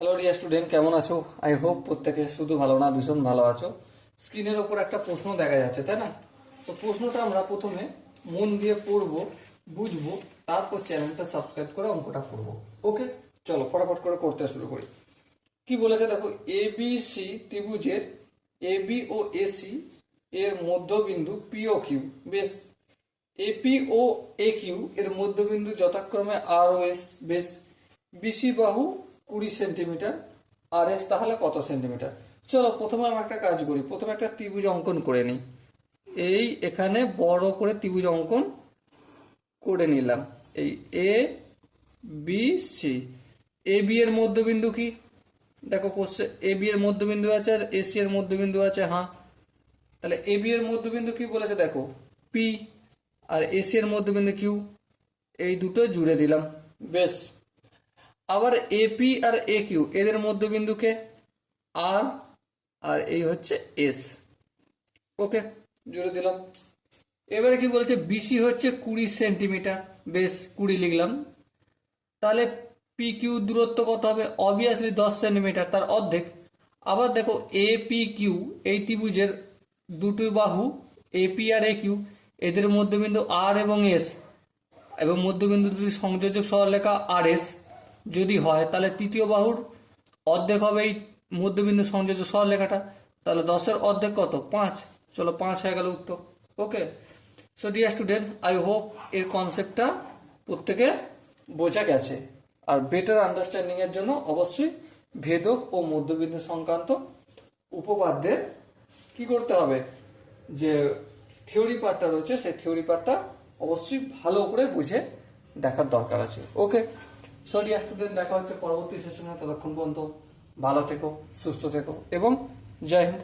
Hello dear student, কেমন আছো? I hope প্রত্যেকে শুধু ভালো না ভীষণ ভালো আছো। স্ক্রিনের ওপর একটা প্রশ্ন দেখা যাচ্ছে, তাই না? তো প্রশ্নটা আমরা প্রথমে মন দিয়ে পড়বো, বুঝবো, তারপর চ্যানেলটা সাবস্ক্রাইব করে অঙ্কটা করবো। ওকে, চলো ফটাফট করে করতে শুরু করি। কি বলেছে দেখো, এ বি সি ত্রিভুজের এ বি ও এসি এর মধ্যবিন্দু পি ও কিউ। বেশ, এপি ও এ কিউ এর মধ্যবিন্দু যথাক্রমে আর ও এস। বেশ, বিসি বাহু 20 সেন্টিমিটার, আর এস তাহলে কত সেন্টিমিটার? চলো প্রথমে আমরা একটা কাজ করি, প্রথমে একটা ত্রিভুজ অঙ্কন করে নিই। এই এখানে বড় করে ত্রিভুজ অঙ্কন করে নিলাম। এই A B C. A B এর মধ্যবিন্দু কি? দেখো কোশ্চেন, এ বি এর মধ্যবিন্দু আছে আর এসি এর মধ্যবিন্দু আছে। হ্যাঁ, তাহলে এ বি এর মধ্যবিন্দু কি বলেছে দেখো, পি, আর এসি এর মধ্যবিন্দু কিউ। এই দুটো জুড়ে দিলাম। বেশ, আবার এপি আর এ কিউ এদের মধ্যবিন্দুকে আর, আর এই হচ্ছে এস। ওকে, জুড়ে দিলাম। এবারে কি বলেছে, বিসি হচ্ছে 20 সেন্টিমিটার। বেশ, 20 লিখলাম। তাহলে পি কিউ দূরত্ব কত হবে? অবভিয়াসলি 10 সেন্টিমিটার, তার অর্ধেক। আবার দেখো এ পি কিউ, এই ত্রিভুজের দুটি বাহু এপি আর এ কিউ, এদের মধ্যবিন্দু আর এবং এস, এবং মধ্যবিন্দু দুটি সংযোজক সরলরেখা আর এস যদি হয়, তাহলে তৃতীয় বাহুর অর্ধেক হবে এই মধ্যবিন্দু সংযোজক সরলরেখাটা। তাহলে 10-এর অর্ধেক কত? 5। চলো 5 হয়ে গেল উত্তর। Okay, so dear student, I hope এর কনসেপ্টটা প্রত্যেকে বোঝা গেছে। আর বেটার আন্ডারস্ট্যান্ডিং এর জন্য অবশ্যই ভেদক ও মধ্যবিন্দু সংক্রান্ত উপপাদ্যের কি করতে হবে, যে থিওরি পার্টটা রয়েছে সেই থিওরি পার্টটা অবশ্যই ভালো করে বুঝে দেখার দরকার আছে। ওকে, সো ডিয়ার স্টুডেন্ট, দেখা হচ্ছে পরবর্তী সেশনে। ততক্ষণ পর্যন্ত ভালো থেকো, সুস্থ থেকো এবং জয় হিন্দ।